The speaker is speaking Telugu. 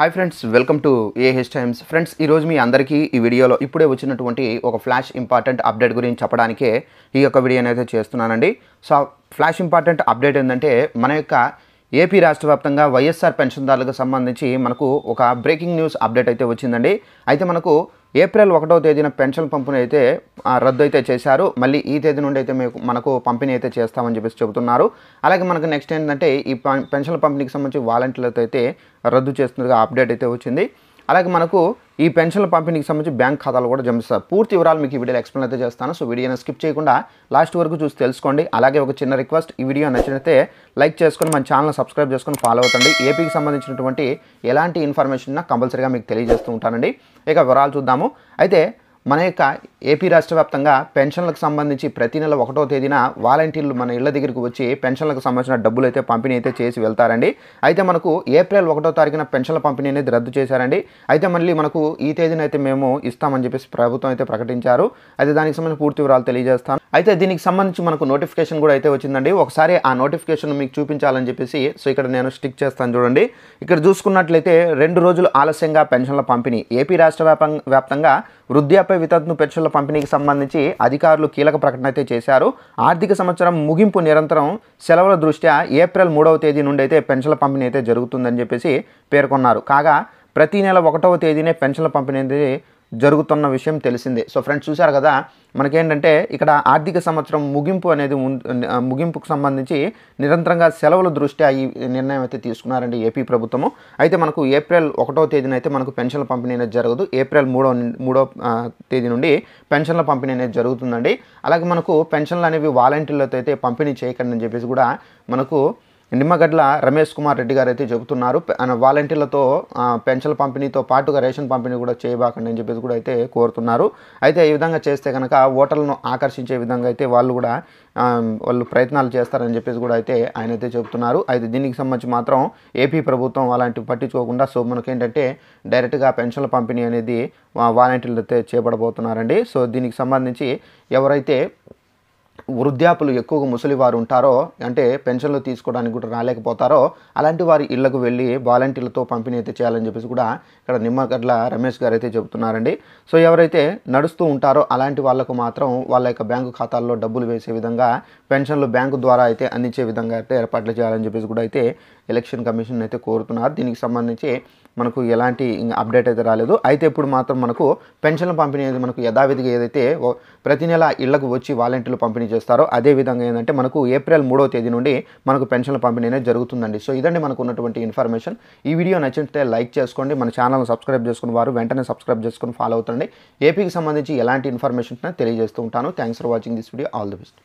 Hi friends, welcome to AH times. Friends, ఈరోజు మీ అందరికీ ఈ వీడియోలో ఇప్పుడే వచ్చినటువంటి ఒక ఫ్లాష్ ఇంపార్టెంట్ అప్డేట్ గురించి చెప్పడానికే ఈ యొక్క వీడియోని అయితే చేస్తున్నానండి. సో ఫ్లాష్ ఇంపార్టెంట్ అప్డేట్ ఏంటంటే, మన యొక్క ఏపీ రాష్ట్ర వ్యాప్తంగా వైఎస్ఆర్ పెన్షన్దారులకు సంబంధించి మనకు ఒక బ్రేకింగ్ న్యూస్ అప్డేట్ అయితే వచ్చిందండి. అయితే మనకు ఏప్రిల్ 1వ తేదీన పెన్షన్ పంపిణీ అయితే రద్దు అయితే చేశారు. మళ్ళీ ఈ తేదీ నుండి అయితే మనకు పంపిణీ అయితే చేస్తామని చెప్పేసి చెబుతున్నారు. అలాగే మనకు నెక్స్ట్ ఏంటంటే, ఈ పెన్షన్ల పంపిణీకి సంబంధించి వాలంటీర్లతో అయితే రద్దు చేస్తున్నట్టుగా అప్డేట్ అయితే వచ్చింది. అలాగే మనకు ఈ పెన్షన్ల పంపిణీకి సంబంధించి బ్యాంక్ ఖాతాలు కూడా జమ చేస్తారు. పూర్తి వివరాలు మీకు ఈ వీడియోలో ఎక్స్ప్లెయిన్ అయితే చేస్తాను. సో వీడియోని స్కిప్ చేయకుండా లాస్ట్ వరకు చూసి తెలుసుకోండి. అలాగే ఒక చిన్న రిక్వెస్ట్, ఈ వీడియో నచ్చినట్లయితే లైక్ చేసుకొని మన ఛానల్ సబ్స్క్రైబ్ చేసుకొని ఫాలో అవుతండి. ఏపీకి సంబంధించినటువంటి ఎలాంటి ఇన్ఫర్మేషన్ కంపల్సరీగా మీకు తెలియజేస్తూ ఉంటానండి. ఇక వివరాలు చూద్దాము. అయితే మన యొక్క ఏపీ రాష్ట్ర వ్యాప్తంగా పెన్షన్లకు సంబంధించి ప్రతి నెల 1వ తేదీన వాలంటీర్లు మన ఇళ్ల దగ్గరికి వచ్చి పెన్షన్లకు సంబంధించిన డబ్బులు అయితే పంపిణీ అయితే చేసి వెళ్తారండి. అయితే మనకు ఏప్రిల్ 1వ తారీఖున పెన్షన్ల పంపిణీ అనేది రద్దు చేశారండి. అయితే మళ్ళీ మనకు ఈ తేదీన అయితే మేము ఇస్తామని చెప్పేసి ప్రభుత్వం అయితే ప్రకటించారు. అయితే దానికి సంబంధించిన పూర్తి వివరాలు తెలియజేస్తాను. అయితే దీనికి సంబంధించి మనకు నోటిఫికేషన్ కూడా అయితే వచ్చిందండి. ఒకసారి ఆ నోటిఫికేషన్ మీకు చూపించాలని చెప్పేసి సో ఇక్కడ నేను స్టిక్ చేస్తాను చూడండి. ఇక్కడ చూసుకున్నట్లయితే 2 రోజులు ఆలస్యంగా పెన్షన్ల పంపిణీ. ఏపీ రాష్ట్ర వ్యాప్తంగా వృద్ధాప్య వితంతు పెన్షన్ల పంపిణీకి సంబంధించి అధికారులు కీలక ప్రకటన అయితే చేశారు. ఆర్థిక సంవత్సరం ముగింపు నిరంతరం సెలవుల దృష్ట్యా ఏప్రిల్ 3వ తేదీ నుండి అయితే పెన్షన్ల పంపిణీ అయితే జరుగుతుందని చెప్పేసి పేర్కొన్నారు. కాగా ప్రతి నెల 1వ తేదీనే పెన్షన్ల పంపిణీ అనేది జరుగుతున్న విషయం తెలిసిందే. సో ఫ్రెండ్స్, చూశారు కదా, మనకేంటంటే ఇక్కడ ఆర్థిక సంవత్సరం ముగింపు అనేది ముగింపుకు సంబంధించి నిరంతరంగా సెలవుల దృష్ట్యా ఈ నిర్ణయం అయితే తీసుకున్నారండి ఏపీ ప్రభుత్వము. అయితే మనకు ఏప్రిల్ 1వ తేదీన అయితే మనకు పెన్షన్ల పంపిణీ అనేది జరగదు. ఏప్రిల్ 3వ తేదీ నుండి పెన్షన్ల పంపిణీ అనేది జరుగుతుందండి. అలాగే మనకు పెన్షన్లు అనేవి వాలంటీర్లతో అయితే పంపిణీ చేయకండి అని చెప్పేసి కూడా మనకు నిమ్మగడ్ల రమేష్ కుమార్ రెడ్డి గారు అయితే చెబుతున్నారు. వాలంటీర్లతో పెన్షన్ల పంపిణీతో పాటుగా రేషన్ పంపిణీ కూడా చేయబాకండి అని చెప్పేసి కూడా అయితే కోరుతున్నారు. అయితే ఈ విధంగా చేస్తే కనుక ఓటర్లను ఆకర్షించే విధంగా అయితే వాళ్ళు ప్రయత్నాలు చేస్తారని చెప్పేసి కూడా అయితే ఆయన అయితే చెబుతున్నారు. అయితే దీనికి సంబంధించి మాత్రం ఏపీ ప్రభుత్వం అలాంటివి పట్టించుకోకుండా సో మనకేంటంటే డైరెక్ట్గా పెన్షన్ల పంపిణీ అనేది వాలంటీర్లు అయితే చేపడబోతున్నారండి. సో దీనికి సంబంధించి ఎవరైతే వృద్ధాపులు ఎక్కువగా ముసలి వారు ఉంటారో, అంటే పెన్షన్లు తీసుకోవడానికి కూడా రాలేకపోతారో, అలాంటి వారి ఇళ్లకు వెళ్ళి వాలంటీర్లతో పంపిణీ అయితే చేయాలని చెప్పేసి కూడా ఇక్కడ నిమ్మగడ్ల రమేష్ గారు అయితే చెబుతున్నారండి. సో ఎవరైతే నడుస్తూ ఉంటారో అలాంటి వాళ్ళకు మాత్రం వాళ్ళ యొక్క బ్యాంకు ఖాతాల్లో డబ్బులు వేసే విధంగా పెన్షన్లు బ్యాంకు ద్వారా అయితే అందించే విధంగా అయితే ఏర్పాట్లు చేయాలని చెప్పేసి కూడా అయితే ఎలక్షన్ కమిషన్ అయితే కోరుతున్నారు. దీనికి సంబంధించి మనకు ఎలాంటి అప్డేట్ అయితే రాలేదు. అయితే ఇప్పుడు మాత్రం మనకు పెన్షన్ల పంపిణీ అనేది మనకు యథావిధిగా ఏదైతే ప్రతి నెల ఇళ్లకు వచ్చి వాలంటీర్లు పంపిణీ చేస్తారో అదే విధంగా ఏంటంటే మనకు ఏప్రిల్ 3వ తేదీ నుండి మనకు పెన్షన్ల పంపిణీ అనేది జరుగుతుందండి. సో ఇదండి మనకు ఉన్నటువంటి ఇన్ఫర్మేషన్. ఈ వీడియో నచ్చితే లైక్ చేసుకోండి. మన ఛానల్ని సబ్స్క్రైబ్ చేసుకుని వారు వెంటనే సబ్స్క్రైబ్ చేసుకుని ఫాలో అవుతుండండి. ఏపీకి సంబంధించి ఎలాంటి ఇన్ఫర్మేషన్ తెలియజేస్తూ ఉంటాను. Thanks for watching this video. All the best.